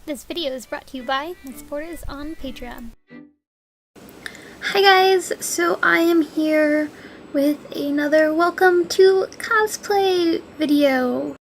This video is brought to you by my supporters on Patreon. Hi guys, so I am here with another welcome to cosplay video.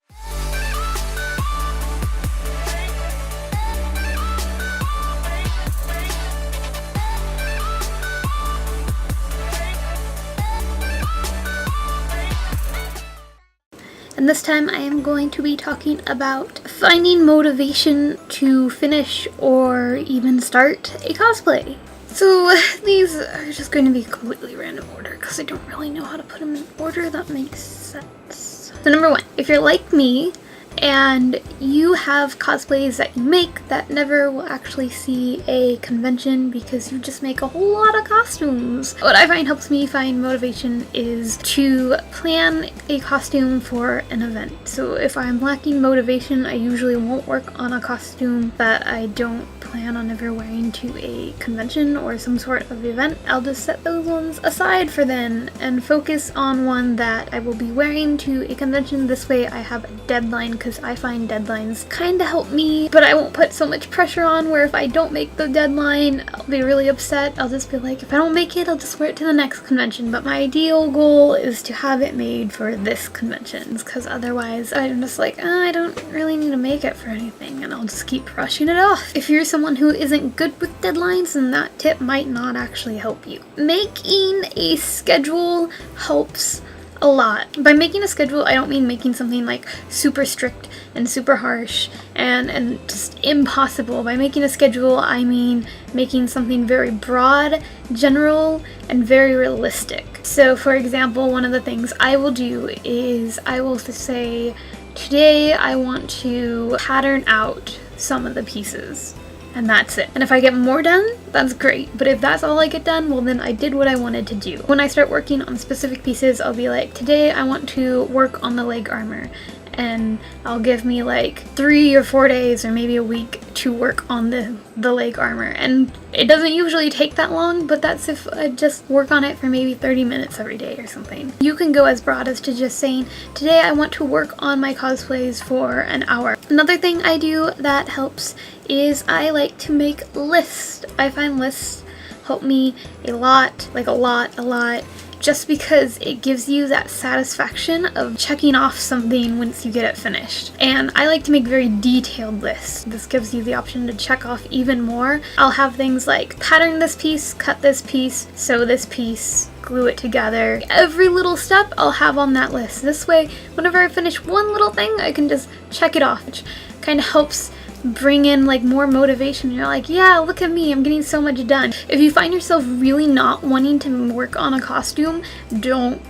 And this time I am going to be talking about finding motivation to finish or even start a cosplay. So these are just going to be completely random order because I don't really know how to put them in order that makes sense. So number one, if you're like me and you have cosplays that you make that never will actually see a convention because you just make a whole lot of costumes, what I find helps me find motivation is to plan a costume for an event. So if I'm lacking motivation, I usually won't work on a costume that I don't plan on ever wearing to a convention or some sort of event. I'll just set those ones aside for then and focus on one that I will be wearing to a convention. This way I have a deadline, because I find deadlines kind of help me, but I won't put so much pressure on where if I don't make the deadline, I'll be really upset. I'll just be like, if I don't make it, I'll just wear it to the next convention. But my ideal goal is to have it made for this convention, because otherwise I'm just like, I don't really need to make it for anything, and I'll just keep rushing it off. If you're someone who isn't good with deadlines, then that tip might not actually help you. Making a schedule helps a lot. By making a schedule, I don't mean making something like super strict and super harsh and just impossible. By making a schedule, I mean making something very broad, general, and very realistic. So for example, one of the things I will do is I will say, today I want to pattern out some of the pieces. And that's it. And if I get more done, that's great. But if that's all I get done, well then I did what I wanted to do. When I start working on specific pieces, I'll be like, today I want to work on the leg armor. And I'll give me like 3 or 4 days or maybe a week to work on the leg armor. And it doesn't usually take that long, but that's if I just work on it for maybe 30 minutes every day or something. You can go as broad as to just saying, today I want to work on my cosplays for an hour. Another thing I do that helps is I like to make lists. I find lists help me a lot, like a lot. Just because it gives you that satisfaction of checking off something once you get it finished. And I like to make very detailed lists. This gives you the option to check off even more. I'll have things like pattern this piece, cut this piece, sew this piece, glue it together. Every little step I'll have on that list. This way, whenever I finish one little thing, I can just check it off, which kind of helps bring in like more motivation. You're like, yeah, look at me, I'm getting so much done. If you find yourself really not wanting to work on a costume, don't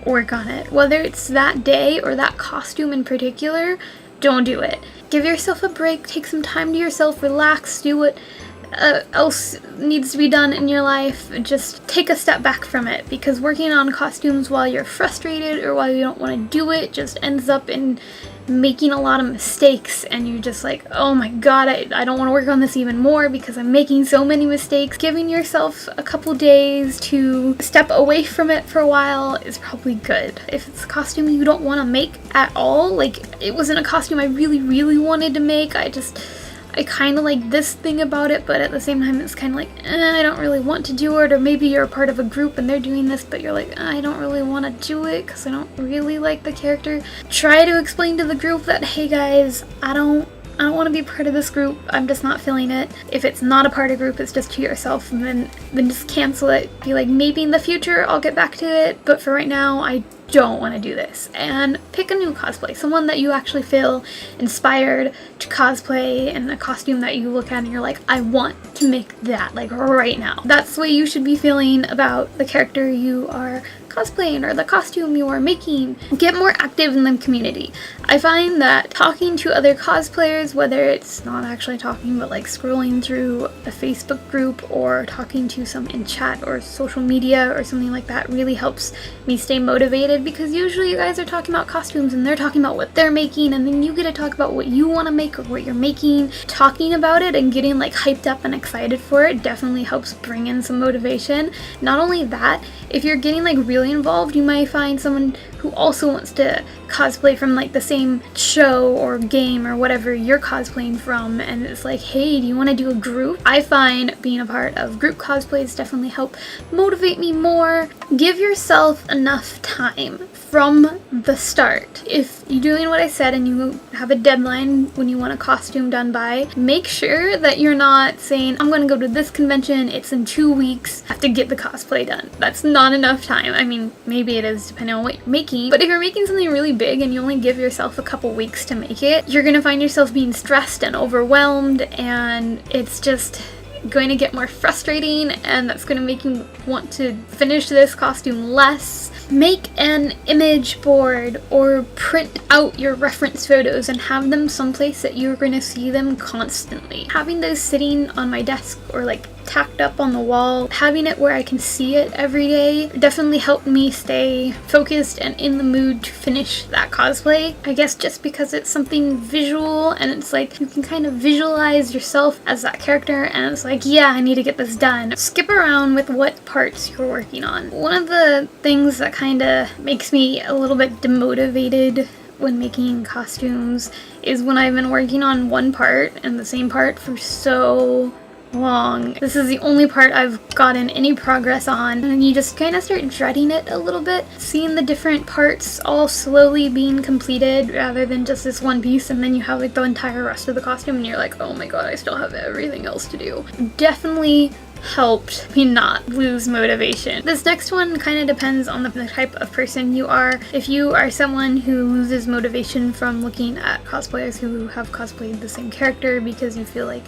work on it. Whether it's that day or that costume in particular, don't do it. Give yourself a break, take some time to yourself, relax, do what else needs to be done in your life. Just take a step back from it, because working on costumes while you're frustrated or while you don't want to do it just ends up in making a lot of mistakes, and you're just like, oh my god, I don't want to work on this even more because I'm making so many mistakes. Giving yourself a couple days to step away from it for a while is probably good. If it's a costume you don't want to make at all, like it wasn't a costume I really wanted to make, I kind of like this thing about it, but at the same time it's kind of like, I don't really want to do it. Or maybe you're a part of a group and they're doing this, but you're like, I don't really want to do it because I don't really like the character. Try to explain to the group that, hey guys, I don't want to be part of this group, I'm just not feeling it. If it's not a part of group, it's just to yourself, and then just cancel it. Be like, maybe in the future I'll get back to it, but for right now I don't want to do this. And pick a new cosplay, someone that you actually feel inspired to cosplay, and a costume that you look at and you're like, I want to make that like right now. That's the way you should be feeling about the character you are cosplaying or the costume you are making. Get more active in the community. I find that talking to other cosplayers, whether it's not actually talking but like scrolling through a Facebook group or talking to some in chat or social media or something like that, really helps me stay motivated, because usually you guys are talking about costumes and they're talking about what they're making, and then you get to talk about what you want to make or what you're making. Talking about it and getting like hyped up and excited for it definitely helps bring in some motivation. Not only that, if you're getting like really really involved, you might find someone who also wants to cosplay from like the same show or game or whatever you're cosplaying from, and it's like, hey, do you want to do a group? I find being a part of group cosplays definitely help motivate me more. Give yourself enough time from the start. If you're doing what I said and you have a deadline when you want a costume done by, make sure that you're not saying, I'm going to go to this convention, it's in 2 weeks, I have to get the cosplay done. That's not enough time. I mean, maybe it is depending on what you're making, but if you're making something really big and you only give yourself a couple weeks to make it, you're going to find yourself being stressed and overwhelmed, and it's just going to get more frustrating, and that's going to make you want to finish this costume less. Make an image board or print out your reference photos and have them someplace that you're going to see them constantly. Having those sitting on my desk or like tacked up on the wall, having it where I can see it every day definitely helped me stay focused and in the mood to finish that cosplay. I guess just because it's something visual and it's like you can kind of visualize yourself as that character, and it's like, yeah, I need to get this done. Skip around with what parts you're working on. One of the things that kind of makes me a little bit demotivated when making costumes is when I've been working on one part and the same part for so long. This is the only part I've gotten any progress on, and you just kind of start dreading it a little bit, seeing the different parts all slowly being completed rather than just this one piece, and then you have like the entire rest of the costume and you're like, oh my god, I still have everything else to do. Definitely helped me not lose motivation. This next one kind of depends on the type of person you are. If you are someone who loses motivation from looking at cosplayers who have cosplayed the same character because you feel like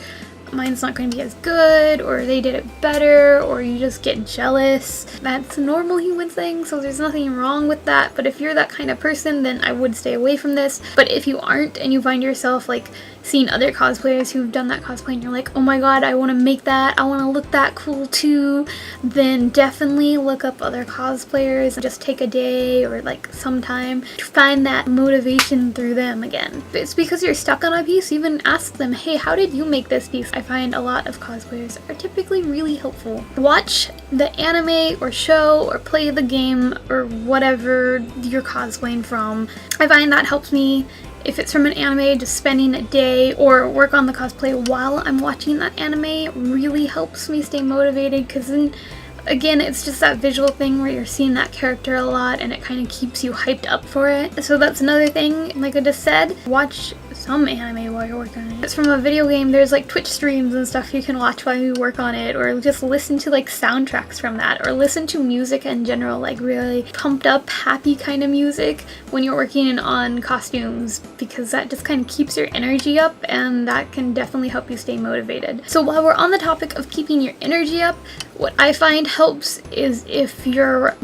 mine's not going to be as good, or they did it better, or you just get jealous. That's a normal human thing, so there's nothing wrong with that. But if you're that kind of person, then I would stay away from this. But if you aren't and you find yourself like seeing other cosplayers who've done that cosplay and you're like, oh my god, I want to make that, I want to look that cool too, then definitely look up other cosplayers and just take a day or like some time to find that motivation through them again. If it's because you're stuck on a piece, even ask them, hey, how did you make this piece? I find a lot of cosplayers are typically really helpful. Watch the anime or show or play the game or whatever you're cosplaying from. I find that helps me. If it's from an anime, just spending a day or work on the cosplay while I'm watching that anime really helps me stay motivated, because then again, it's just that visual thing where you're seeing that character a lot and it kind of keeps you hyped up for it. So that's another thing, like I just said, watch some anime while you're working on it. If it's from a video game, there's like Twitch streams and stuff you can watch while you work on it, or just listen to like soundtracks from that, or listen to music in general, like really pumped up, happy kind of music when you're working on costumes, because that just kind of keeps your energy up and that can definitely help you stay motivated. So while we're on the topic of keeping your energy up, what I find helps is if you're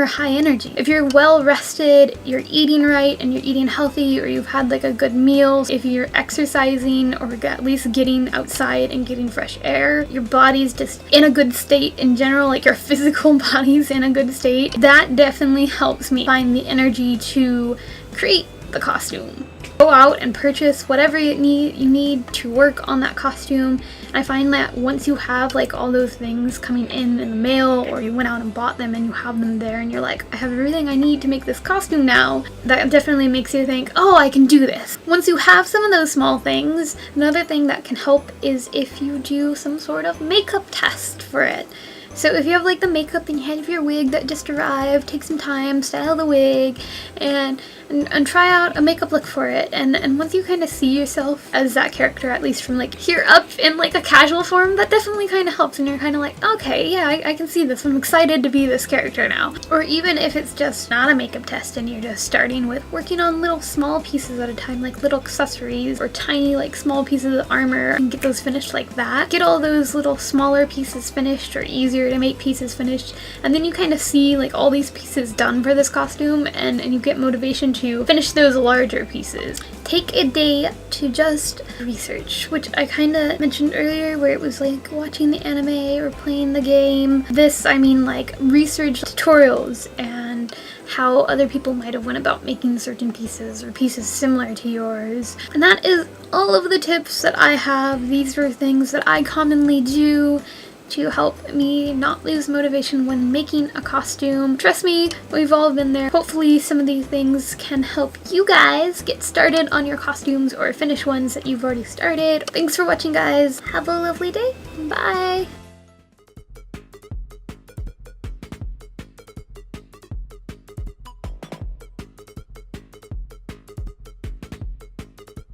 high energy. If you're well rested, you're eating right and you're eating healthy, or you've had like a good meal, if you're exercising or at least getting outside and getting fresh air, your body's just in a good state in general, like your physical body's in a good state, that definitely helps me find the energy to create the costume. Go out and purchase whatever you need to work on that costume. I find that once you have like all those things coming in the mail, or you went out and bought them and you have them there and you're like, I have everything I need to make this costume now, that definitely makes you think, oh, I can do this. Once you have some of those small things, another thing that can help is if you do some sort of makeup test for it. So if you have like the makeup and you have your wig that just arrived, take some time, style the wig, and try out a makeup look for it. And once you kind of see yourself as that character, at least from like here up in like a casual form, that definitely kind of helps. And you're kind of like, okay, yeah, I can see this. I'm excited to be this character now. Or even if it's just not a makeup test and you're just starting with working on little small pieces at a time, like little accessories or tiny like small pieces of armor, and get those finished like that. Get all those little smaller pieces finished, or easier to make pieces finished, and then you kind of see like all these pieces done for this costume, and you get motivation to finish those larger pieces. Take a day to just research, which I kind of mentioned earlier, where it was like watching the anime or playing the game. This, I mean like research tutorials and how other people might have went about making certain pieces or pieces similar to yours. And that is all of the tips that I have. These are things that I commonly do to help me not lose motivation when making a costume. Trust me, we've all been there. Hopefully some of these things can help you guys get started on your costumes or finish ones that you've already started. Thanks for watching, guys. Have a lovely day. Bye.